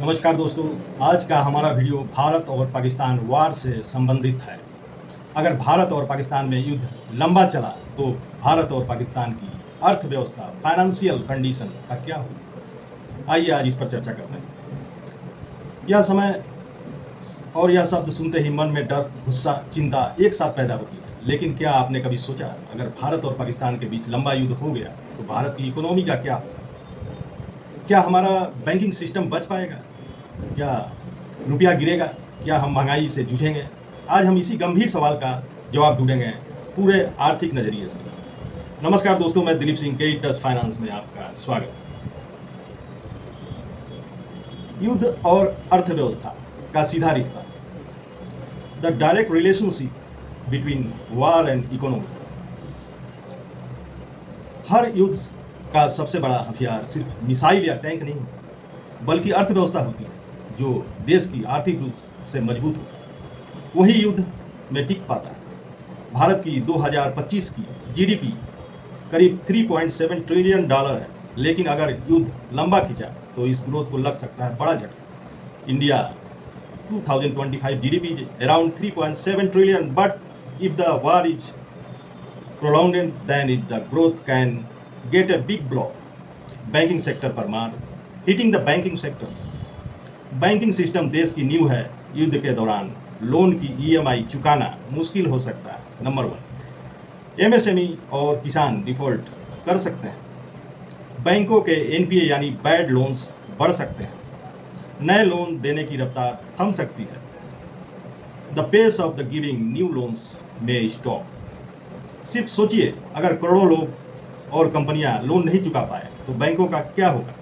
नमस्कार दोस्तों। आज का हमारा वीडियो भारत और पाकिस्तान वार से संबंधित है। अगर भारत और पाकिस्तान में युद्ध लंबा चला तो भारत और पाकिस्तान की अर्थव्यवस्था, फाइनेंशियल कंडीशन का क्या हो। आइए आज इस पर चर्चा करते हैं। यह समय और यह शब्द सुनते ही मन में डर, गुस्सा, चिंता एक साथ पैदा होती है। लेकिन क्या आपने कभी सोचा, अगर भारत और पाकिस्तान के बीच लंबा युद्ध हो गया तो भारत की इकोनॉमी का क्या होगा? क्या हमारा बैंकिंग सिस्टम बच पाएगा? क्या रुपया गिरेगा? क्या हम महंगाई से जूझेंगे? आज हम इसी गंभीर सवाल का जवाब ढूंढेंगे पूरे आर्थिक नज़रिए से। नमस्कार दोस्तों, मैं दिलीप सिंह, के फाइनेंस में आपका स्वागत। युद्ध और अर्थव्यवस्था का सीधा रिश्ता, the direct relationship between war and economy. हर युद्ध का सबसे बड़ा हथियार सिर्फ मिसाइल या टैंक नहीं, बल्कि अर्थव्यवस्था होती है, जो देश की आर्थिक रूप से मजबूत होता है वही युद्ध में टिक पाता है। भारत की 2025 की जीडीपी करीब 3.7 ट्रिलियन डॉलर है, लेकिन अगर युद्ध लंबा खिंचा तो इस ग्रोथ को लग सकता है बड़ा झटका। India 2025 GDP is around 3.7 trillion, but if the war is prolonged, then the growth can get a big blow. Banking sector पर मार, hitting the banking sector. Banking system देश की नींव है। युद्ध के दौरान लोन की ईएमआई चुकाना मुश्किल हो सकता है। नंबर 1, एमएसएमई और किसान डिफॉल्ट कर सकते हैं। बैंकों के एनपीए यानी बैड लोन्स बढ़ सकते हैं। नए लोन देने की रफ्तार थम सकती है। The pace of the giving new loans में स्टॉप। सिर्फ सोचिए, अगर करोड़ों लोग और कंपनियां लोन नहीं चुका पाए तो बैंकों का क्या होगा।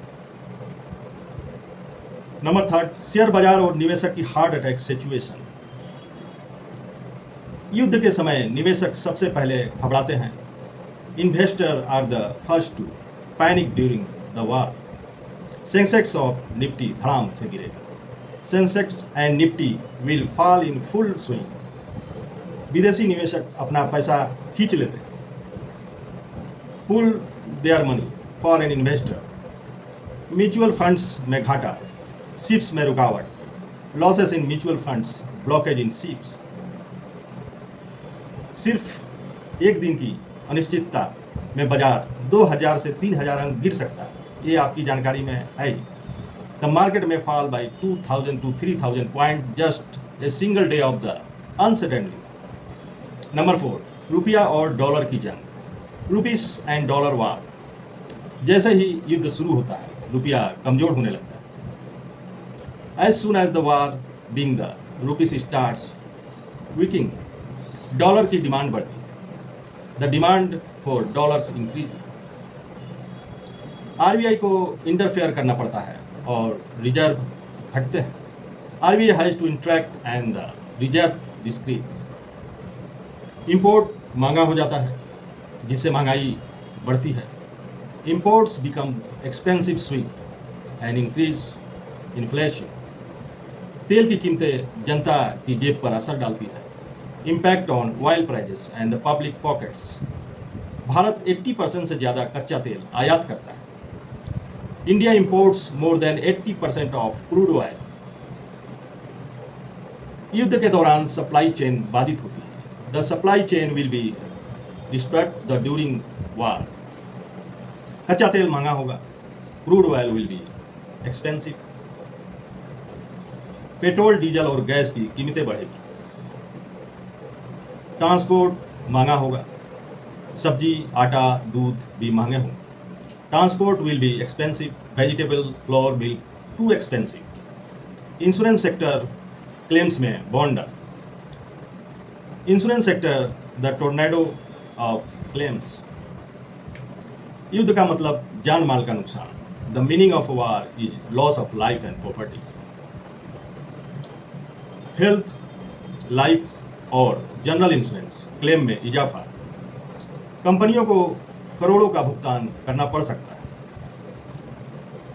नंबर 3, शेयर बाजार और निवेशक की हार्ट अटैक सिचुएशन। युद्ध के समय निवेशक सबसे पहले घबराते हैं। Investor are the first to panic during the war. Sensex और निफ्टी धड़ाम से गिरेगा। Sensex and Nifty will fall in full swing. विदेशी निवेशक अपना पैसा खींच लेते हैं। Pull their money for an investor. Mutual funds में घाटा, शिप्स में रुकावट। Losses in mutual funds, blockage in ships. सिर्फ एक दिन की अनिश्चितता में बाजार 2000 से 3000 अंक गिर सकता है। ये आपकी जानकारी में है। द मार्केट में fall bye 2000 to 3000 point just a single day of the uncertainty. Number 4, रुपया और डॉलर की जंग, रुपीस एंड डॉलर वार। जैसे ही युद्ध शुरू होता है, रुपया कमजोर होने लगता है। As soon as the war being the rupees starts weakening, dollar की डिमांड बढ़ती है। The demand for dollars increase. RBI को इंटरफेयर करना पड़ता है और रिजर्व घटते हैं। RBI has to interact and the reserve decrease. Import महंगा हो जाता है, जिससे महंगाई बढ़ती है। Imports become expensive swing and increase inflation. तेल की कीमतें जनता की जेब पर असर डालती है। Impact on oil prices and the public pockets. Bharat 80% से ज़्यादा कच्चा तेल आयात करता है। India imports more than 80% of crude oil. युद्ध के दौरान सप्लाई चेन बाधित होती है। The supply chain will be disturbed the during war. कच्चा तेल महंगा होगा। Crude oil will be expensive. Petrol, diesel और गैस की कीमतें बढ़ेगी। ट्रांसपोर्ट महंगा होगा। सब्जी, आटा, दूध भी महंगे होंगे। Transport will be expensive. Vegetable, flour, milk too expensive. Insurance sector claims में bond. Insurance sector the tornado of claims. युद्ध का मतलब जान माल का नुकसान। The meaning of war is loss of life and property. Health, life और general insurance claim में इजाफा। कंपनियों को करोड़ों का भुगतान करना पड़ सकता है।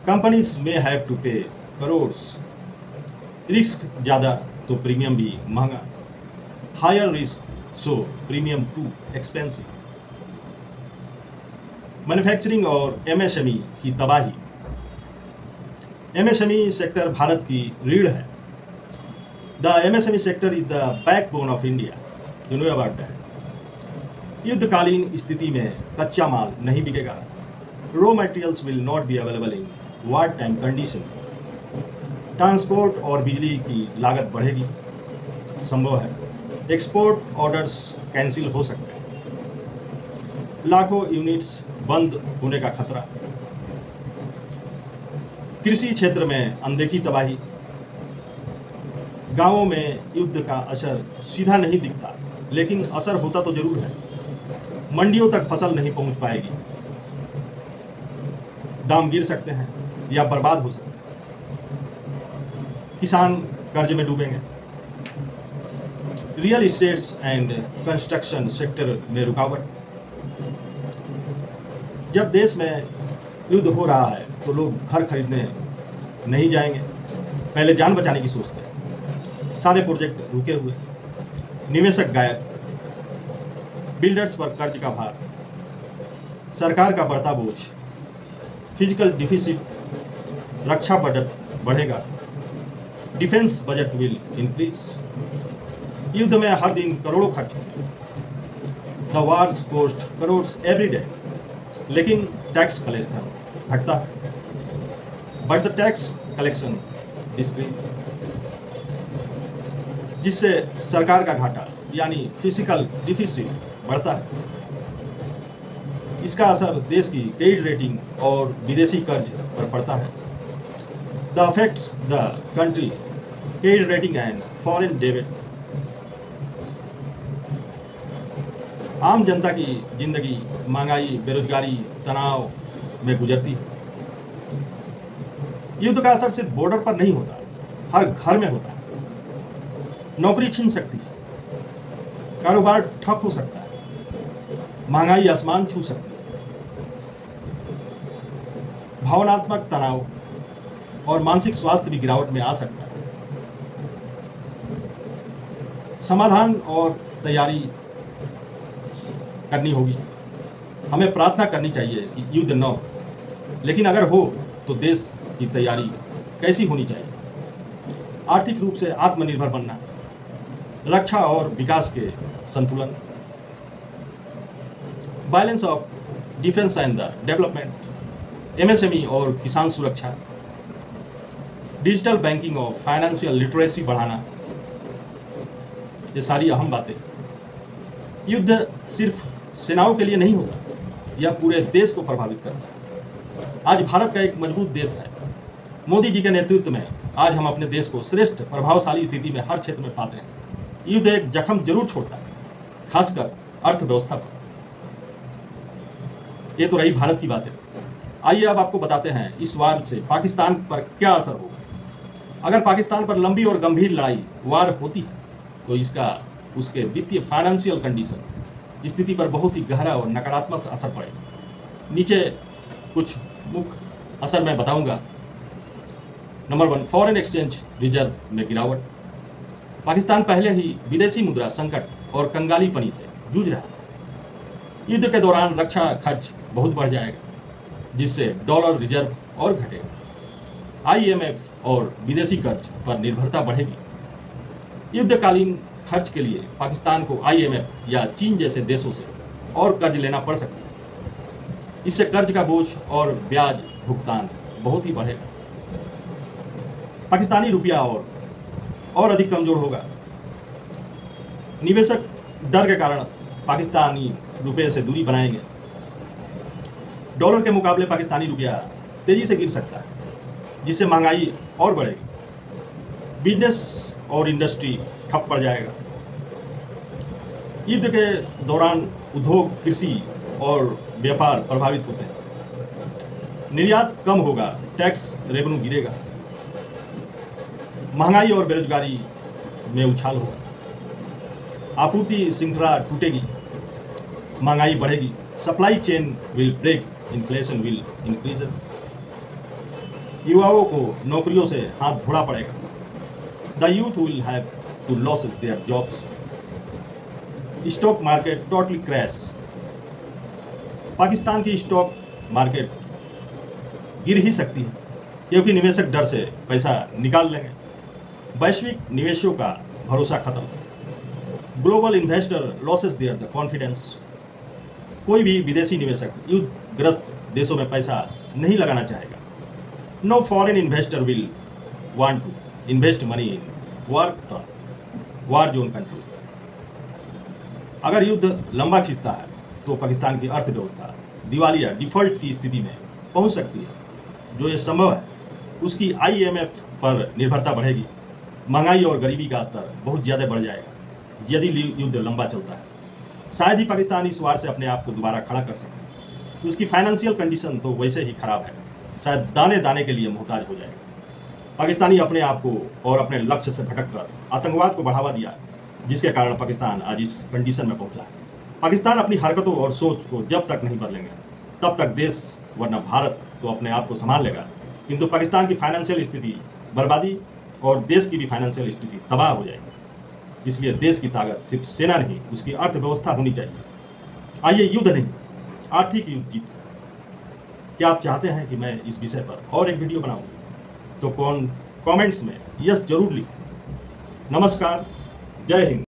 कंपनीज में हैव टू पे करोड्स। रिस्क ज़्यादा तो प्रीमियम भी महंगा। Higher risk so premium too expensive. Manufacturing और एमएसएमई की तबाही। एमएसएमई सेक्टर भारत की रीढ़ है। The MSME sector is the backbone of India, you know about that. युद्धकालीन स्थिति में कच्चा माल नहीं बिकेगा, raw materials will not be available in war time condition, transport और बिजली की लागत बढ़ेगी, संभव है, एक्सपोर्ट ऑर्डर्स कैंसिल हो सकते हैं, लाखों यूनिट्स बंद होने का खतरा, कृषि क्षेत्र में अनदेखी तबाही, गांवों में युद्ध का असर सीधा नहीं दिखता लेकिन असर होता तो जरूर है, मंडियों तक फसल नहीं पहुंच पाएगी, दाम गिर सकते हैं या बर्बाद हो सकते हैं, किसान कर्ज में डूबेंगे, real estates and construction sector में रुकावट। जब देश में युद्ध हो रहा है तो लोग घर खरीदने नहीं जाएंगे, पहले जान बचाने की सोचते हैं, सारे प्रोजेक्ट रुके हुए, निवेशक गायब, बिल्डर्स पर कर्ज का भार, सरकार का बढ़ता बोझ, फिजिकल डिफिसिट, रक्षा बजट बढ़ेगा, डिफेंस बजट विल इंक्रीज, युद्ध में हर दिन करोड़ों खर्च होते हैं, the wars cost crores every day, लेकिन टैक्स कलेक्शन घटता है, but the tax collection decrease, जिससे सरकार का घाटा यानी फिजिकल डिफिसिट बढ़ता है। इसका असर देश की क्रेडिट रेटिंग और विदेशी कर्ज पर पड़ता है। The affects the country credit rating and foreign debit. आम जनता की जिंदगी महंगाई, बेरोजगारी, तनाव में गुजरती है। युद्ध का असर सिर्फ बॉर्डर पर नहीं होता, हर घर में होता है। नौकरी छिन सकती है, कारोबार ठप हो सकता है, महंगाई आसमान छू सकती है, भावनात्मक तनाव और मानसिक स्वास्थ्य भी गिरावट में आ सकता है। समाधान और तैयारी करनी होगी। हमें प्रार्थना करनी चाहिए कि युद्ध न हो, लेकिन अगर हो तो देश की तैयारी कैसी होनी चाहिए? आर्थिक रूप से आत्मनिर्भर बनना, रक्षा और विकास के संतुलन, balance of defence and the development, MSME और किसान सुरक्षा, डिजिटल बैंकिंग और फाइनेंशियल लिटरेसी बढ़ाना, ये सारी अहम बातें। युद्ध सिर्फ सेनाओं के लिए नहीं होता, यह पूरे देश को प्रभावित करता है। आज भारत का एक मजबूत देश है। मोदी जी के नेतृत्व में आज हम अपने देश को श्रेष्ठ प्रभावशाली स्थिति में हर क्षेत्र में पाते हैं। युद्ध एक जख्म जरूर छोड़ता है, खासकर अर्थव्यवस्था पर। ये तो रही भारत की बातें। आइए अब आपको बताते हैं इस वार से पाकिस्तान पर क्या असर होगा। अगर पाकिस्तान पर लंबी और गंभीर लड़ाई वार होती है तो इसका उसके वित्तीय फाइनेंशियल कंडीशन स्थिति पर बहुत ही गहरा और नकारात्मक असर पड़ेगा। नीचे कुछ मुख्य असर मैं बताऊंगा। नंबर 1, फॉरेन एक्सचेंज रिजर्व में गिरावट। पाकिस्तान पहले ही विदेशी मुद्रा संकट और कंगालीपनी से जूझ रहा है। युद्ध के दौरान रक्षा खर्च बहुत बढ़ जाएगा, जिससे डॉलर रिजर्व और घटेगा। आईएमएफ और विदेशी कर्ज पर निर्भरता बढ़ेगी। युद्धकालीन खर्च के लिए पाकिस्तान को आईएमएफ या चीन जैसे देशों से और कर्ज लेना पड़ सकता है। इससे कर्ज का बोझ और ब्याज भुगतान बहुत ही बढ़ेगा। पाकिस्तानी रुपया और अधिक कमजोर होगा। निवेशक डर के कारण पाकिस्तानी रुपये से दूरी बनाएंगे। डॉलर के मुकाबले पाकिस्तानी रुपया तेजी से गिर सकता है, जिससे महंगाई और बढ़ेगी। बिजनेस और इंडस्ट्री ठप पड़ जाएगा। युद्ध के दौरान उद्योग, कृषि और व्यापार प्रभावित होते हैं। निर्यात कम होगा, टैक्स रेवेन्यू गिरेगा, महंगाई और बेरोजगारी में उछाल होगा, आपूर्ति श्रृंखला टूटेगी, महंगाई बढ़ेगी, supply chain will break, inflation will increase. युवाओं को नौकरियों से हाथ धोना पड़ेगा। The youth will have to loss their jobs. Stock market totally crash. Pakistan की स्टॉक मार्केट गिर ही सकती है। क्योंकि निवेशक डर से पैसा निकाल लेंगे। वैश्विक निवेशों का भरोसा खत्म। Global investor losses their the confidence. कोई भी विदेशी निवेशक युद्धग्रस्त देशों में पैसा नहीं लगाना चाहेगा। No foreign investor will want to invest money in war zone country. अगर युद्ध लंबा खिंचता है तो पाकिस्तान की अर्थव्यवस्था दिवालिया डिफॉल्ट की स्थिति में पहुंच सकती है। जो ये संभव है, उसकी IMF पर निर्भरता बढ़ेगी। महंगाई और गरीबी का स्तर बहुत ज़्यादा बढ़ जाएगा यदि युद्ध लंबा चलता है। शायद ही पाकिस्तान इस वार से अपने आप को दोबारा खड़ा कर सके। उसकी फाइनेंशियल कंडीशन तो वैसे ही खराब है, शायद दाने दाने के लिए मोहताज हो जाएगा। पाकिस्तानी अपने आप को और अपने लक्ष्य से भटककर आतंकवाद को बढ़ावा दिया, जिसके कारण पाकिस्तान आज इस कंडीशन में पहुंचा है। पाकिस्तान अपनी हरकतों और सोच को जब तक नहीं बदलेंगे तब तक देश वरना भारत तो अपने आप को संभाल लेगा, किंतु पाकिस्तान की फाइनेंशियल स्थिति बर्बादी और देश की भी फाइनेंशियल स्थिति तबाह हो जाएगी। इसलिए देश की ताकत सिर्फ सेना नहीं, उसकी अर्थव्यवस्था होनी चाहिए। आइए युद्ध नहीं, आर्थिक युद्ध जीत। क्या आप चाहते हैं कि मैं इस विषय पर और एक वीडियो बनाऊं? तो कमेंट्स में यस जरूर लिखें। नमस्कार, जय हिंद।